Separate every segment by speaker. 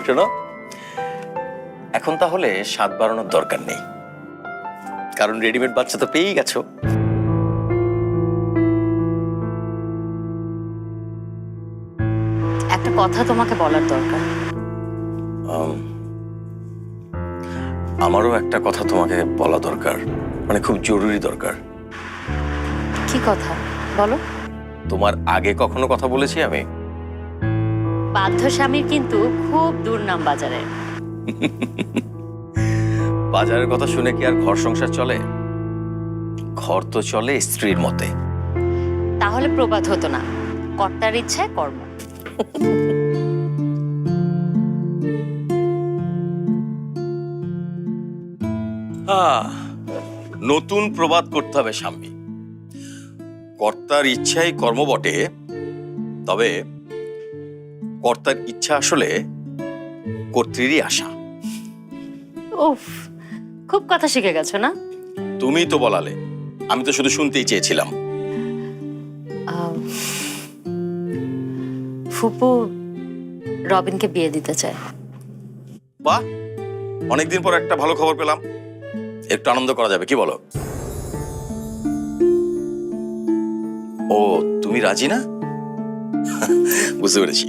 Speaker 1: শোনো, এখন তাহলে স্বাদ বাড়ানোর দরকার নেই, কারণ রেডিমেড বাচ্চা তো পেয়েই গেছো।
Speaker 2: একটা কথা তোমাকে বলার দরকার।
Speaker 1: আমারও একটা কথা তোমাকে বলা দরকার, মানে খুব জরুরি দরকার।
Speaker 2: কি কথা বলো?
Speaker 1: তোমার আগে কখনো কথা বলেছি আমি?
Speaker 2: বাধ্য স্বামীর কিন্তু খুব দুর্নাম বাজারে।
Speaker 1: বাজারের কথা শুনে কি আর ঘর সংসার চলে? ঘর তো চলে স্ত্রীর মতে।
Speaker 2: তাহলে প্রবাদ হতো না, কর্তার ইচ্ছায় কর্ম।
Speaker 1: নতুন প্রবাদ করতে হবে স্বামী। কর্তার ইচ্ছাই কর্ম বটে, তবে কর্তার ইচ্ছা আসলে কর্ত্রীরই আশা।
Speaker 2: উফ, খুব কথা শিখে গেছো না?
Speaker 1: তুমি তো বলালে, আমি তো শুধু শুনতেই চেয়েছিলাম।
Speaker 2: ফুপু রবিনকে বিয়ে দিতে চায়।
Speaker 1: বাহ, অনেকদিন পর একটা ভালো খবর পেলাম, একটু আনন্দ করা যাবে, কি বলো? ও, তুমি রাজি না? বুঝতে পেরেছি।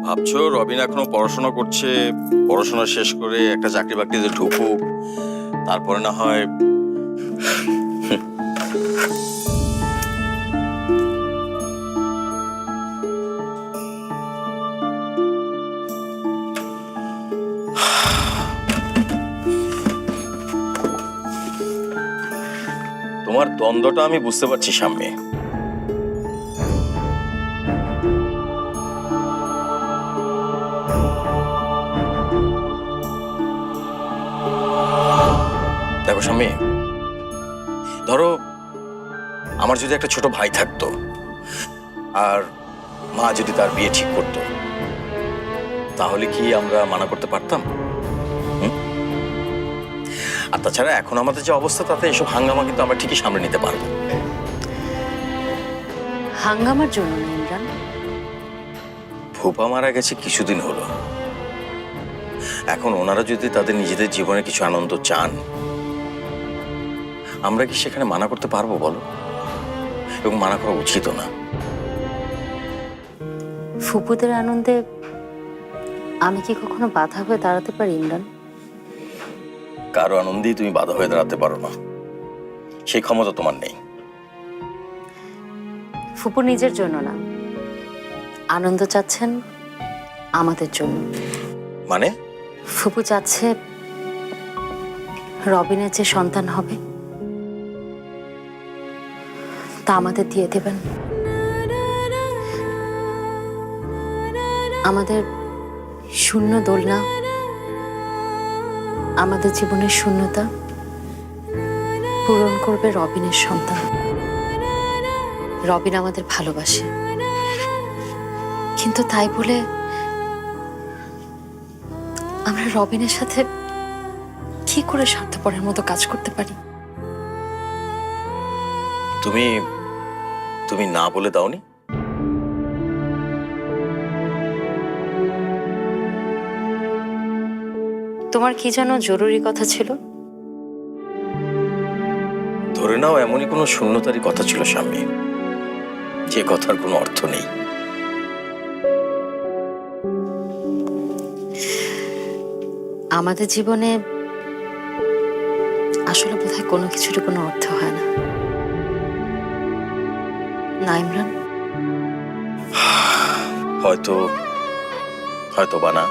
Speaker 1: ভাবছো রবিন এখনো পড়াশোনা করছে, পড়াশোনা শেষ করে একটা চাকরি বাকরিতে ঢুকুক, তারপরে না হয়। তোমার দ্বন্দ্বটা আমি বুঝতে পারছি সামনে। দেখো স্বামী, ধরো আমার যদি একটা ছোট ভাই থাকতো আর মা যদি তার বিয়ে ঠিক করতো, তাহলে কি আমরা মানা করতে পারতাম? আর তাছাড়া এখন আমাদের যে অবস্থা, তাতে এসব হাঙ্গামা কিন্তু আমরা ঠিকই সামনে নিতে পারবো।
Speaker 2: হাঙ্গামার জন্য না ইমরান।
Speaker 1: ফুপা মারা গেছে কিছুদিন হলো, এখন ওনারা যদি তাদের নিজেদের জীবনে কিছু আনন্দ চান, আমরা কি সেখানে মানা করতে পারবো বলো? এবং মানা করা উচিত না।
Speaker 2: ফুপুদের আনন্দে আমি কি কখনো বাধা হয়ে দাঁড়াতে পারি ইমরান?
Speaker 1: কারো আনন্দেই তুমি বাধা হয়ে দাঁড়াতে পারো না, সেই ক্ষমতা তোমার নেই।
Speaker 2: ফুপু নিজের জন্য না, আনন্দ চাচ্ছেন আমাদের জন্য।
Speaker 1: মানে?
Speaker 2: ফুপু চাচ্ছে রবিনের যে সন্তান হবে তা আমাদের দিয়ে দেবেন। আমাদের শূন্য দোলনা, আমাদের জীবনের শূন্যতা পূরণ করবে রবিনের সন্তান। রবিন আমাদের ভালোবাসে, কিন্তু তাই বলে আমরা রবিনের সাথে কি করে স্বার্থপরের মতো কাজ করতে পারি?
Speaker 1: তুমি তুমি না বলে দাওনি?
Speaker 2: তোমার কি যেন জরুরি কথা ছিল?
Speaker 1: ধরে নাও এমনই কোনো শূন্যতারই কথা ছিল সামনে, যে কথার কোনো অর্থ নেই।
Speaker 2: আমাদের জীবনে আসলে বোধহয় কোনো কিছুরই কোনো অর্থ হয় না, না ইমরান?
Speaker 1: হয়তো হয়তো বা না।